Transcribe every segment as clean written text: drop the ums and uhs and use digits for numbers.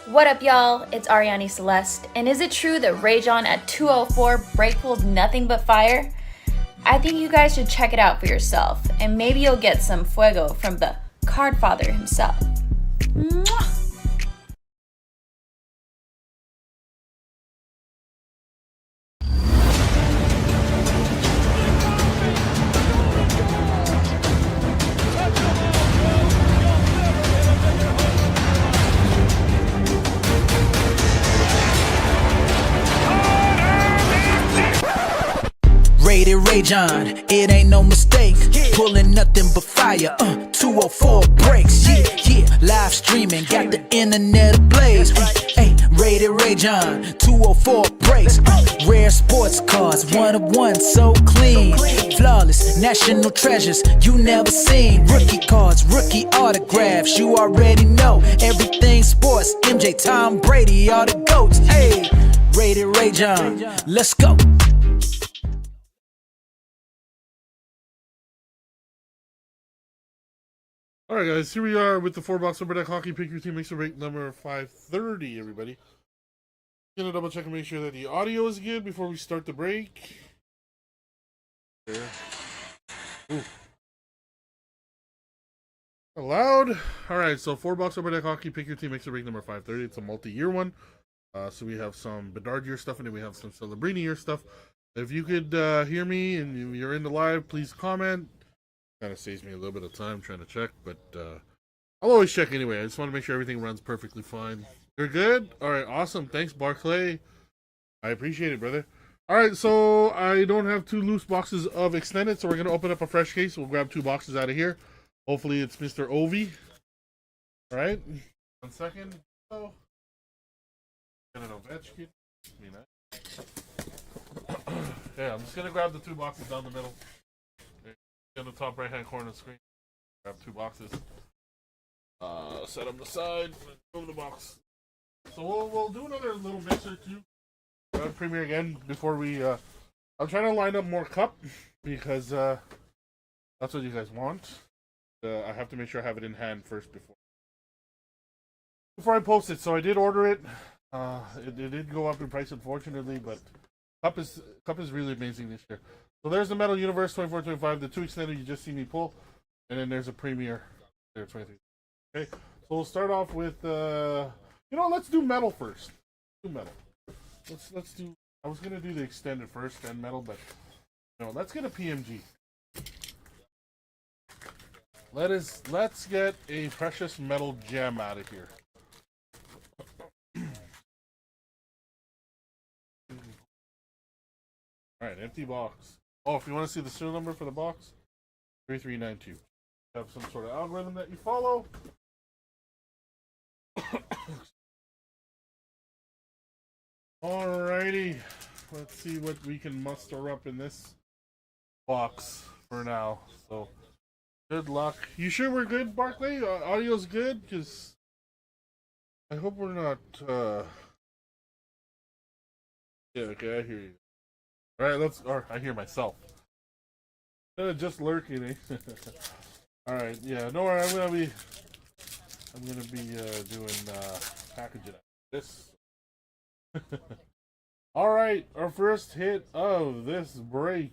What up, y'all? It's Ariane Celeste, and is it true that Rajon at 204 break pulled nothing but fire? I think you guys should check it out for yourself, and maybe you'll get some fuego from the card father himself. Mwah! Rated Rajon, it ain't no mistake. Pulling nothing but fire, 204 breaks, yeah. Live streaming, got the internet ablaze. Hey, Rated Rajon, 204 breaks. Rare sports cars, one of one, so clean. Flawless, national treasures you never seen. Rookie cards, rookie autographs, you already know. Everything sports, MJ, Tom Brady, all the GOATs. Hey, Rated Rajon, let's go. All right, guys, here we are with the 4-box Upper Deck Hockey Pick Your Team Mixer Break number 530, everybody. Gonna double check and make sure that the audio is good before we start the break. There. Ooh. Loud. All right, so 4-box Upper Deck Hockey Pick Your Team Mixer Break number 530. It's a multi-year one. So we have some Bedard year stuff, and then we have some Celebrini year stuff. If you could hear me and you're in the live, please comment. Kind of saves me a little bit of time trying to check, but I'll always check anyway. I just want to make sure everything runs perfectly fine. You're good? All right, awesome. Thanks, Barclay. I appreciate it, brother. All right, so I don't have 2 loose boxes of extended, so we're going to open up a fresh case. We'll grab 2 boxes out of here. Hopefully it's Mr. Ovi. All right, 1 second. Oh. Get an Ovechkin. Yeah, I'm just going to grab the 2 boxes down the middle. In the top right hand corner of the screen, grab 2 boxes, set them aside, move the box. So we'll do another little mix or two. Premiere again before we. I'm trying to line up more cup because that's what you guys want. I have to make sure I have it in hand first before I post it. So I did order it. It did go up in price, unfortunately, but cup is really amazing this year. So there's the Metal Universe 24-25, the 2 extended you just see me pull, and then there's a Premier there 23. Okay, so we'll start off with let's do metal first. Do metal. Let's do. I was gonna do the extended first, then metal, but let's get a PMG. Let's get a precious metal gem out of here. All right, empty box. Oh, if you want to see the serial number for the box, 3392. Have some sort of algorithm that you follow. Alrighty, let's see what we can muster up in this box for now. So, good luck. You sure we're good, Barclay? Audio's good? Because I hope we're not. Yeah, okay, I hear you. All right, I hear myself. Just lurking, eh? All right, yeah. No worry, I'm gonna be doing packaging this. All right, our first hit of this break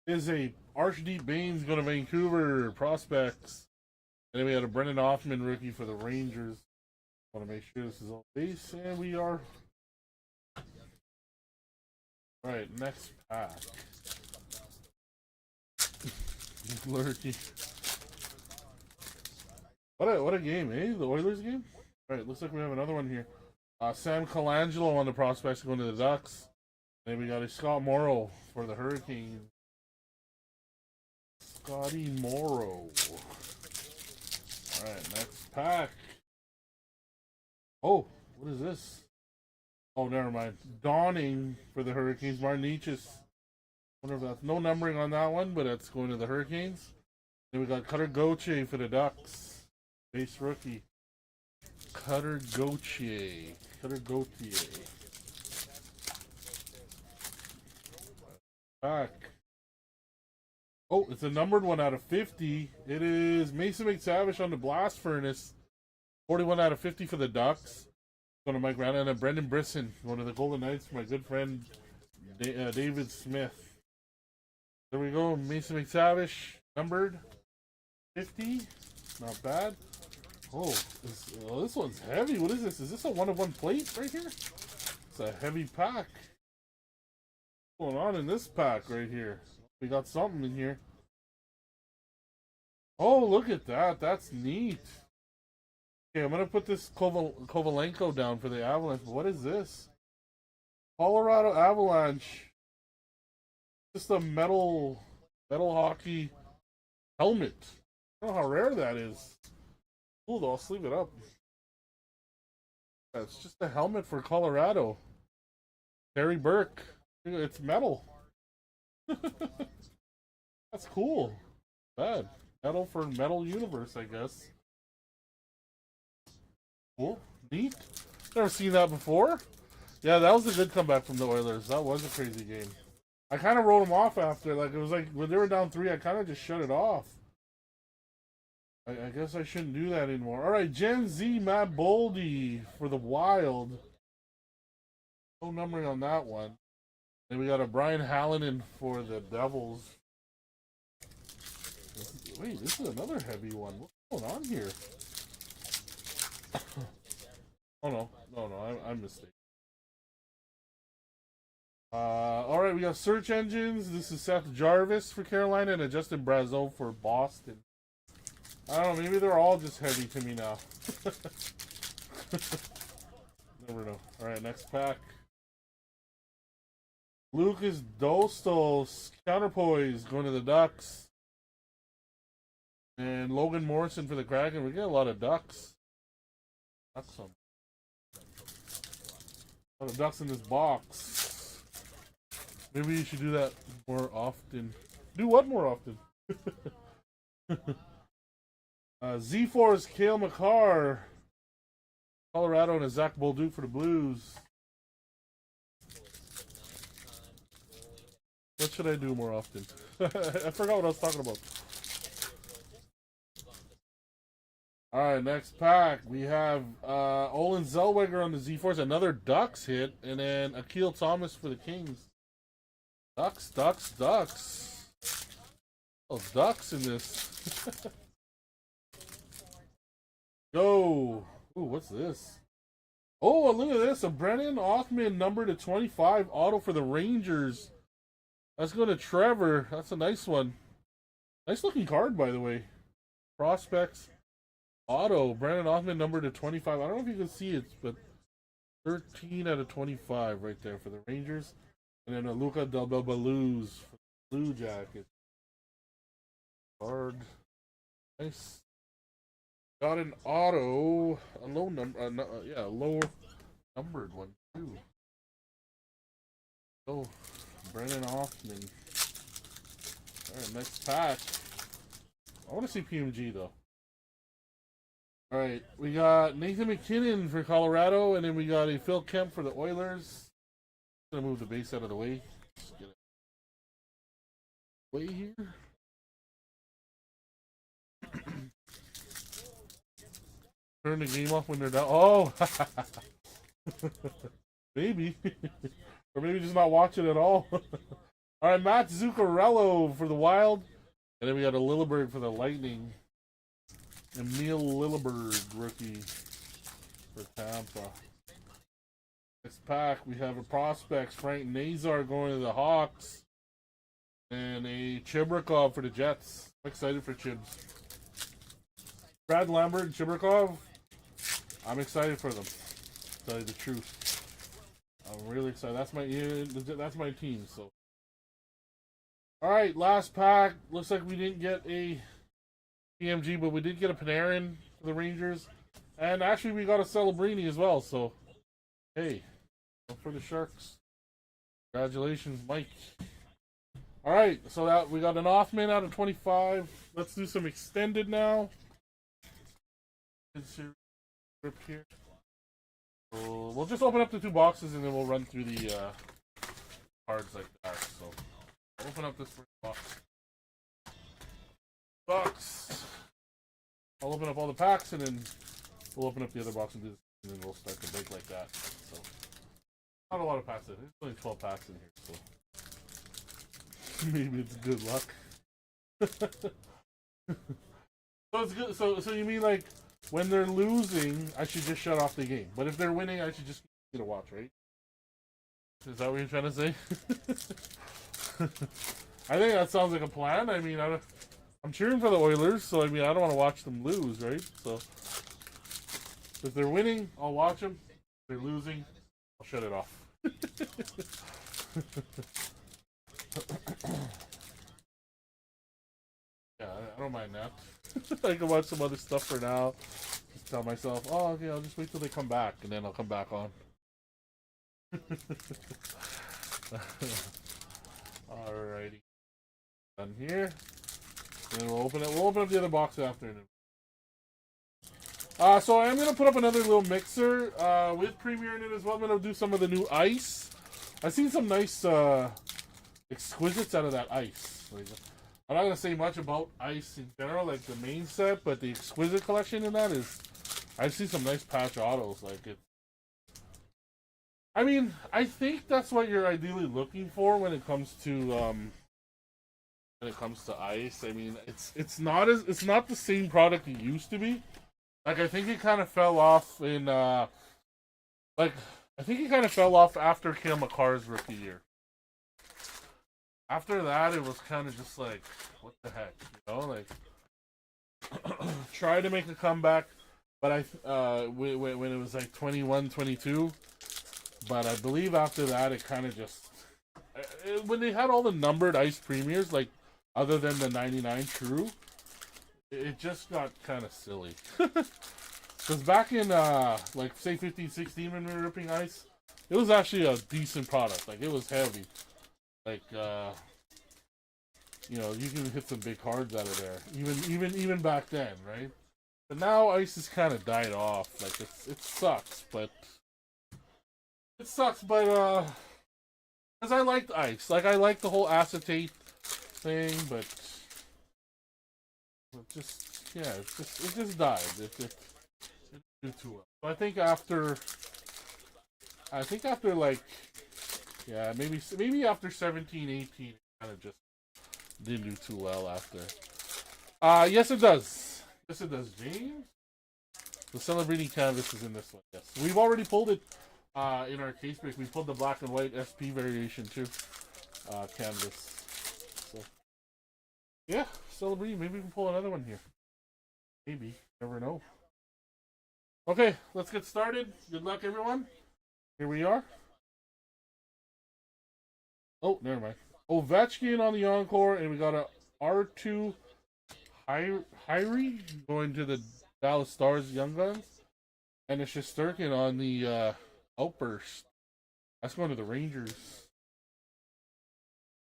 is a Archdeep Baines going to Vancouver prospects, and then we had a Brendan Hoffman rookie for the Rangers. Want to make sure this is all base, and we are. All right, next pack. Lurky. What a game, eh? The Oilers game? Alright, looks like we have another one here. Sam Colangelo on the prospects going to the Ducks. Then we got a Scott Morrow for the Hurricanes. Scotty Morrow. Alright, next pack. Oh, what is this? Oh, never mind. Dawning for the Hurricanes. Marnichis. Wonder if that's no numbering on that one, but that's going to the Hurricanes. Then we got Cutter Gauthier for the Ducks. Base rookie. Cutter Gauthier. Back. Oh, it's a numbered one out of 50. It is Mason McTavish on the Blast Furnace. 41 out of 50 for the Ducks. Going to Mike Rana and Brendan Brisson. Going to the Golden Knights for my good friend David Smith. There we go. Mason McTavish, numbered 50. Not bad. Oh, this one's heavy. What is this? Is this a 1-of-1 plate right here? It's a heavy pack. What's going on in this pack right here? We got something in here. Oh, look at that. That's neat. Okay, I'm going to put this Kovalenko down for the Avalanche. But what is this? Colorado Avalanche. Just a metal hockey helmet. I don't know how rare that is. Cool though, I'll sleeve it up. It's just a helmet for Colorado. Terry Burke. It's metal. That's cool. Bad. Metal for Metal Universe, I guess. Cool. Neat. Never seen that before. Yeah, that was a good comeback from the Oilers. That was a crazy game. I kind of wrote them off after. Like, it was like when they were down 3, I kind of just shut it off. I guess I shouldn't do that anymore. All right, Gen Z, Matt Boldy for the Wild. No numbering on that one. Then we got a Brian Hallinan for the Devils. Wait, this is another heavy one. What's going on here? Oh, no. I'm mistaken. All right, we got search engines. This is Seth Jarvis for Carolina and a Justin Brazeau for Boston. I don't know, maybe they're all just heavy to me now. Never know. Alright, next pack. Lucas Dostal, counterpoise, going to the Ducks. And Logan Morrison for the Kraken. We get a lot of Ducks. Ducks on. A lot of Ducks in this box. Maybe you should do that more often. Do what more often? Z4's Cale Makar, Colorado, and a Zach Bolduc for the Blues. What should I do more often? I forgot what I was talking about. Alright, next pack. We have Olin Zellweger on the Z4's, another Ducks hit, and then Akil Thomas for the Kings. Ducks. Oh, Ducks in this. Go. Ooh, what's this? Oh, look at this. A Brennan Othman number to 25 auto for the Rangers. Let's go to Trevor. That's a nice one. Nice looking card, by the way. Prospects. Auto. Brennan Othman number to 25. I don't know if you can see it, but 13 out of 25 right there for the Rangers. And then a Luca Del Baluz for the Blue Jackets. Card. Nice. Got an auto, a low number, a low numbered one too. Oh, Brennan Hoffman. All right, next pack. I want to see PMG though. All right, we got Nathan McKinnon for Colorado, and then we got a Phil Kemp for the Oilers. I'm gonna move the base out of the way. Just get it way here. Turn the game off when they're down. Oh, maybe, or maybe just not watch it at all. All right, Matt Zuccarello for the Wild, and then we got a Lilleberg for the Lightning. Emil Lilleberg, rookie for Tampa. Next pack, we have a prospects. Frank Nazar going to the Hawks, and a Chibrikov for the Jets. I'm excited for Chibs. Brad Lambert and Chibrikov. I'm excited for them. To tell you the truth, I'm really excited. That's my team. So, all right, last pack. Looks like we didn't get a PMG, but we did get a Panarin for the Rangers, and actually we got a Celebrini as well. So, hey, for the Sharks. Congratulations, Mike. All right, so that we got an Othman out of 25. Let's do some extended now. Here. So we'll just open up the 2 boxes and then we'll run through the cards like that. So open up this first box. I'll open up all the packs and then we'll open up the other box and do and then we'll start to break like that. So not a lot of packs in. There's only 12 packs in here, so maybe it's good luck. So it's good. So you mean like when they're losing, I should just shut off the game, but if they're winning, I should just get a watch, right? Is that what you're trying to say? I think that sounds like a plan. I mean, I'm cheering for the Oilers, so I mean, I don't want to watch them lose, right? So if they're winning, I'll watch them. If they're losing, I'll shut it off. Yeah, I don't mind that. I can watch some other stuff for now. Just tell myself, oh, okay, I'll just wait till they come back, and then I'll come back on. Alrighty. Done here. And we'll open it. We'll open up the other box after. So I am gonna put up another little mixer with Premier in it as well. I'm gonna do some of the new ice. I've seen some nice exquisites out of that ice. Like, I'm not gonna say much about ice in general, like the main set, but the exquisite collection in that is. I've seen some nice patch autos. Like it. I mean, I think that's what you're ideally looking for when it comes to ice. I mean, it's not the same product it used to be. Like I think it kind of fell off in I think it kind of fell off after Cale Makar's rookie year. After that, it was kind of just like, what the heck, you know, like try to make a comeback, but when it was like 21, 22. But I believe after that, it kind of just... when they had all the numbered ice premiers, like, other than the 99 True, it just got kind of silly. Because back in, like, say 15, 16, when we were ripping ice, it was actually a decent product. Like, it was heavy. Like, you know, you can hit some big cards out of there. Even back then, right? But now ice has kind of died off. Like, it sucks, but... It sucks, but, because I liked ice. Like, I liked the whole acetate thing, but it just, yeah, it just died. It didn't do too well. So I think after, like, yeah, maybe after 17, 18, it kind of just didn't do too well after. Yes, it does. Yes, it does, James. The celebrating canvas is in this one, yes. We've already pulled it. In our case break, we pulled the black and white SP variation too, canvas. So, yeah, celebrating. Maybe we can pull another one here. Maybe, never know. Okay, let's get started. Good luck, everyone. Here we are. Oh, never mind. Ovechkin on the encore, and we got a R2 Hyrie going to the Dallas Stars Young Guns, and a Shesterkin on the Outburst. That's going to the Rangers.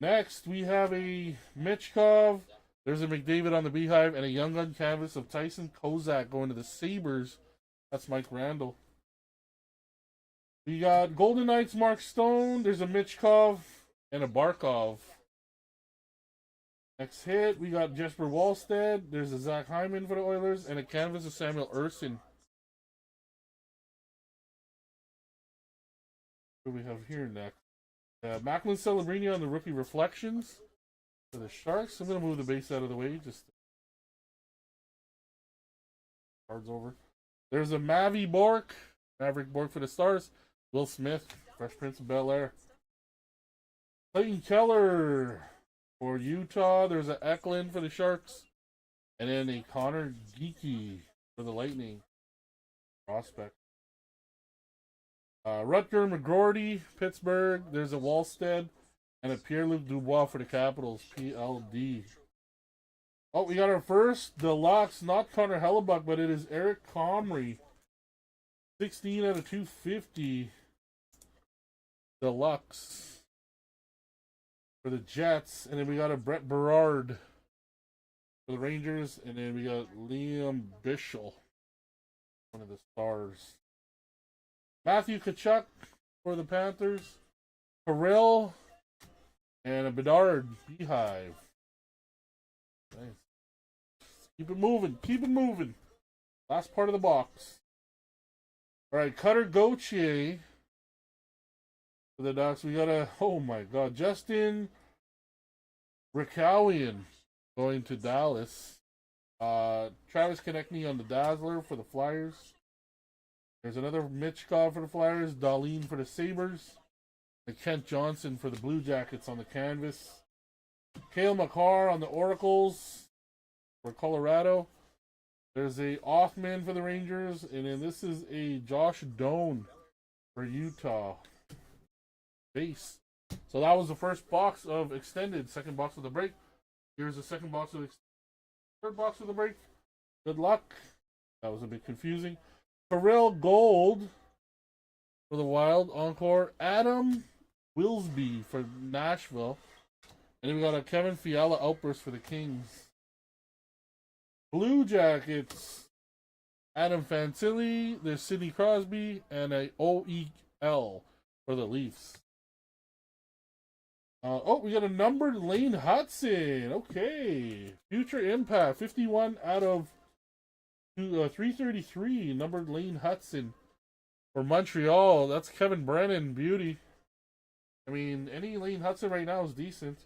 Next, we have a Michkov. There's a McDavid on the Beehive, and a Young Gun canvas of Tyson Kozak going to the Sabres. That's Mike Randall. We got Golden Knights Mark Stone. There's a Michkov and a Barkov. Next hit, we got Jesper Wallstead. There's a Zach Hyman for the Oilers, and a canvas of Samuel Ersson. What do we have here next? Macklin Celebrini on the rookie reflections for the Sharks. I'm going to move the base out of the way. Just cards over. There's a Maverick Bork for the Stars. Will Smith, Fresh Prince of Bel-Air. Clayton Keller for Utah. There's a Eklund for the Sharks. And then a Connor Geeky for the Lightning. Prospect. Rutger McGroarty, Pittsburgh. There's a Wallstead. And a Pierre-Luc Dubois for the Capitals, PLD. Oh, we got our first deluxe, not Connor Hellebuck, but it is Eric Comrie. 16 out of 250. Deluxe. For the Jets. And then we got a Brett Berard for the Rangers. And then we got Liam Bichel, one of the Stars. Matthew Tkachuk for the Panthers. Kirill. And a Bedard Beehive. Nice. Keep it moving. Keep it moving. Last part of the box. All right, Cutter Gauthier for the Ducks. We got a, oh my God, Justin Rickowian going to Dallas. Travis Konechny on the Dazzler for the Flyers. There's another Mitchkov for the Flyers. Darlene for the Sabres. And Kent Johnson for the Blue Jackets on the canvas. Cale Makar on the Oracles for Colorado. There's a Othman for the Rangers. And then this is a Josh Doan for Utah. Base. So that was the first box of extended. Second box of the break. Here's the second box of extended. Third box of the break. Good luck. That was a bit confusing. Pharrell Gold for the Wild. Encore. Adam Wilsby for Nashville. And then we got a Kevin Fiala outburst for the Kings. Blue Jackets. Adam Fantilli. There's Sidney Crosby. And a OEL for the Leafs. We got a numbered Lane Hudson. Okay. Future Impact. 51 out of 333. Numbered Lane Hudson for Montreal. That's Kevin Brennan. Beauty. I mean, any Lane Hudson right now is decent.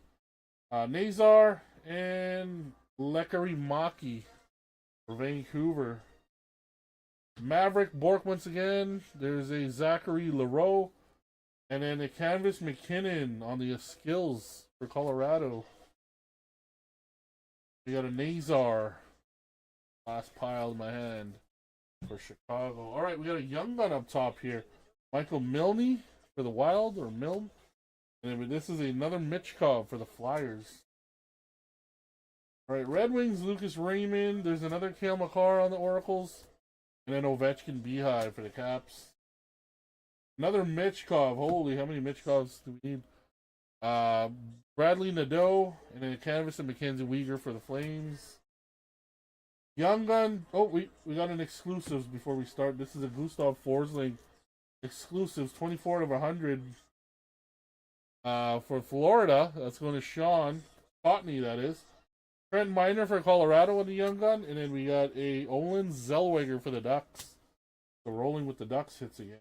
Nazar and Lekari Maki for Vancouver. Maverick Bork once again. There's a Zachary Leroux. And then a Canvas McKinnon on the skills for Colorado. We got a Nazar. Last pile in my hand for Chicago. All right, we got a young gun up top here. Michael Milne for the Wild, or Milne. And then this is another Mitchkov for the Flyers. All right, Red Wings, Lucas Raymond. There's another Cale Makar on the Oracles. And then Ovechkin Beehive for the Caps. Another Mitchkov. Holy, how many Mitchkovs do we need? Bradley Nadeau. And then a Canvas and Mackenzie Weegar for the Flames. Young Gun. Oh, we got an exclusives before we start. This is a Gustav Forsling exclusives. 24 of 100 for Florida. That's going to Sean Cotney, that is. Trent Miner for Colorado with the Young Gun. And then we got a Olin Zellweger for the Ducks. So rolling with the Ducks hits again.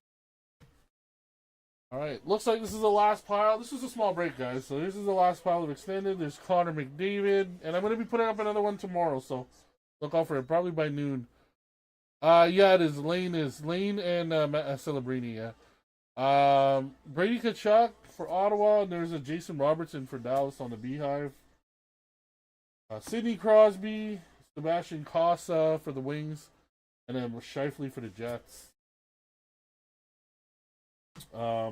All right, looks like this is the last pile. This is a small break, guys. So this is the last pile of extended. There's Connor McDavid, and I'm going to be putting up another one tomorrow, so look out for it, probably by noon. Yeah, it is. Lane and Celebrini, yeah. Brady Tkachuk for Ottawa, and there's a Jason Robertson for Dallas on the Beehive. Sidney Crosby, Sebastian Cossa for the Wings, and then Scheifele for the Jets.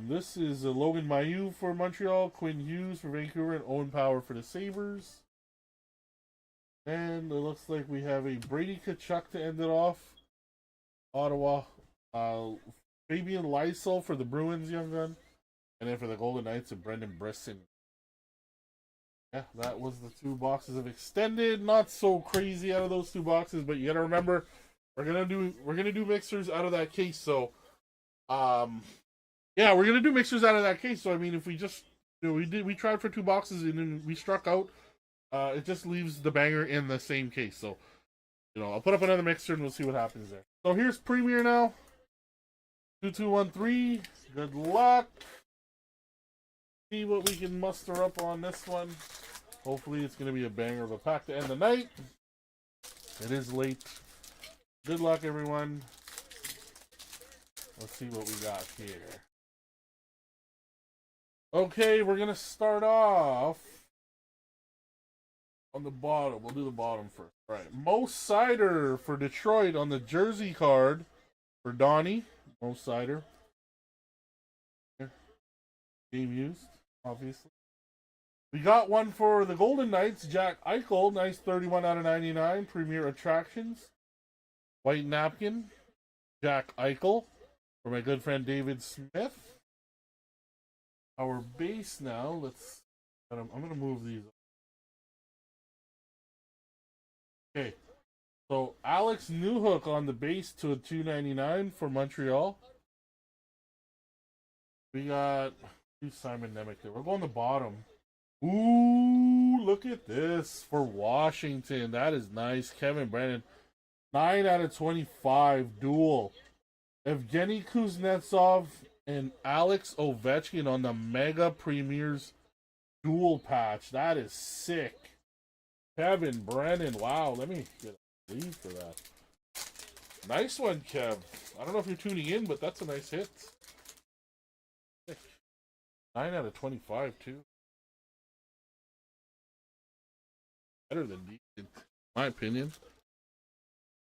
This is Logan Mailloux for Montreal, Quinn Hughes for Vancouver, and Owen Power for the Sabres. And it looks like we have a Brady Tkachuk to end it off. Ottawa. Fabian Lysell for the Bruins, Young Gun. And then for the Golden Knights, a Brendan Brisson. Yeah, that was the two boxes of extended. Not so crazy out of those two boxes, but you gotta remember, we're gonna do mixers out of that case, so yeah, we're gonna do mixers out of that case. So I mean, if we just, we tried for two boxes and then we struck out, it just leaves the banger in the same case. So I'll put up another mixer and we'll see what happens there. So here's Premier now. 2213. Good luck. See what we can muster up on this one. Hopefully it's gonna be a banger of a pack to end the night. It is late. Good luck, everyone. Let's see what we got here. Okay, we're going to start off on the bottom. We'll do the bottom first. All right. Mo Sider for Detroit on the jersey card for Donnie. Mo Sider. Game used, obviously. We got one for the Golden Knights. Jack Eichel. Nice 31 out of 99. Premier Attractions. White napkin. Jack Eichel. For my good friend David Smith. Our base now, I'm going to move these. Okay, so Alex Newhook on the base to a 299 for Montreal. We got Simon Nemec there. We're going the bottom. Ooh, look at this for Washington. That is nice. Kevin Brennan, 9 out of 25 dual. Evgeny Kuznetsov and Alex Ovechkin on the Mega Premiers dual patch. That is sick. Kevin Brennan. Wow, let me get a lead for that. Nice one, Kev. I don't know if you're tuning in, but that's a nice hit. 9 out of 25, too. Better than decent, in my opinion.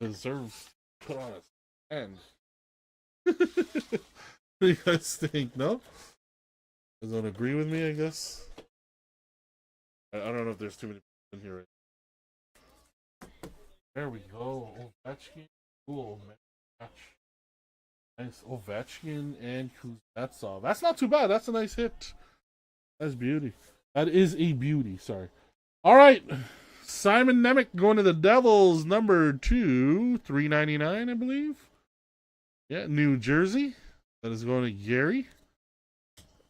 Deserves put on a stand. What do you guys think? No? You don't agree with me, I guess? I don't know if there's too many people in here right now. There we go. Ovechkin. Cool, match. Nice Ovechkin and Kuznetsov. That's not too bad. That's a nice hit. That's beauty. That is a beauty. Sorry. All right. Simon Nemec going to the Devils. Number 2, $3.99, I believe. Yeah, New Jersey. That is going to Gary.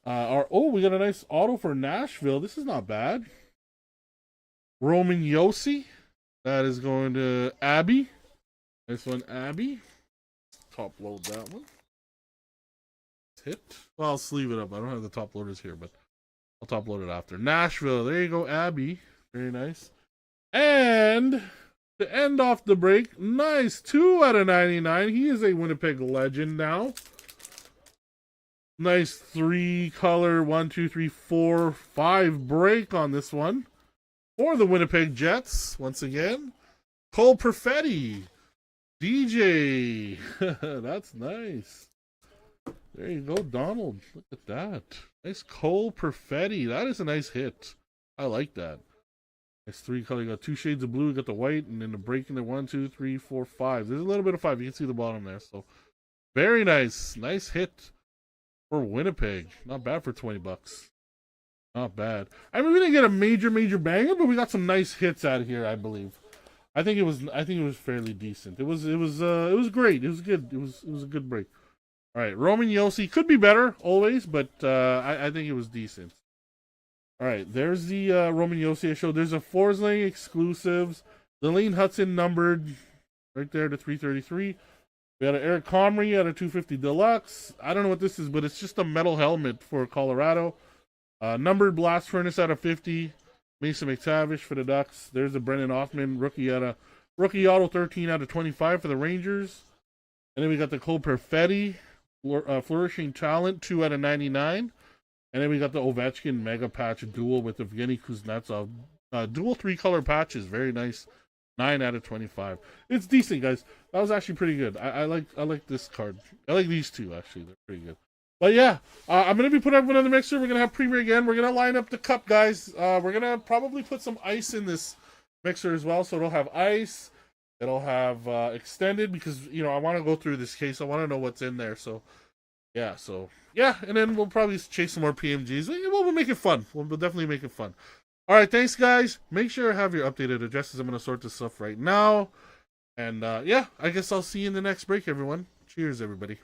We got a nice auto for Nashville. This is not bad. Roman Yossi. That is going to Abby. Nice one, Abby. Top load that one. Hit. Well, I'll sleeve it up. I don't have the top loaders here, but I'll top load it after. Nashville. There you go, Abby. Very nice. And to end off the break, nice 2 out of 99. He is a Winnipeg legend now. Nice 3-color 1, 2, 3, 4, 5 break on this one for the Winnipeg Jets. Once again, Cole Perfetti. DJ. That's nice. There you go, Donald. Look at that. Nice Cole Perfetti. That is a nice hit. I like that. Nice 3-color. You got 2 shades of blue. You got the white, and then the break in there. 1, 2, 3, 4, 5. There's a little bit of 5. You can see the bottom there. So very nice. Nice hit for Winnipeg. Not bad for $20. Not bad. I mean, we didn't get a major banger, but we got some nice hits out of here, I believe. I think it was fairly decent. It was great. It was good. It was a good break. All right, Roman Yossi could be better always, but I think it was decent. All right, there's the Roman Yossi I showed. There's a Forsling exclusives. Lillian Hudson numbered right there to 333. We got an Eric Comrie at a 250 Deluxe. I don't know what this is, but it's just a metal helmet for Colorado. Numbered Blast Furnace out of 50. Mason McTavish for the Ducks. There's a Brendan Hoffman rookie auto 13 out of 25 for the Rangers. And then we got the Cole Perfetti flourishing talent 2 out of 99. And then we got the Ovechkin mega patch dual with Evgeny Kuznetsov. Dual 3-color patches, very nice. 9 out of 25. It's decent, guys. That was actually pretty good. I like this card. I like these two actually. They're pretty good. But yeah, I'm going to be putting up another mixer. We're going to have Premier again. We're going to line up the cup, guys. We're going to probably put some ice in this mixer as well. So it'll have ice. It'll have extended because, you know, I want to go through this case. I want to know what's in there. So, yeah. And then we'll probably chase some more PMGs. We'll make it fun. We'll definitely make it fun. All right, thanks, guys. Make sure to have your updated addresses. I'm going to sort this stuff right now. And, yeah, I guess I'll see you in the next break, everyone. Cheers, everybody.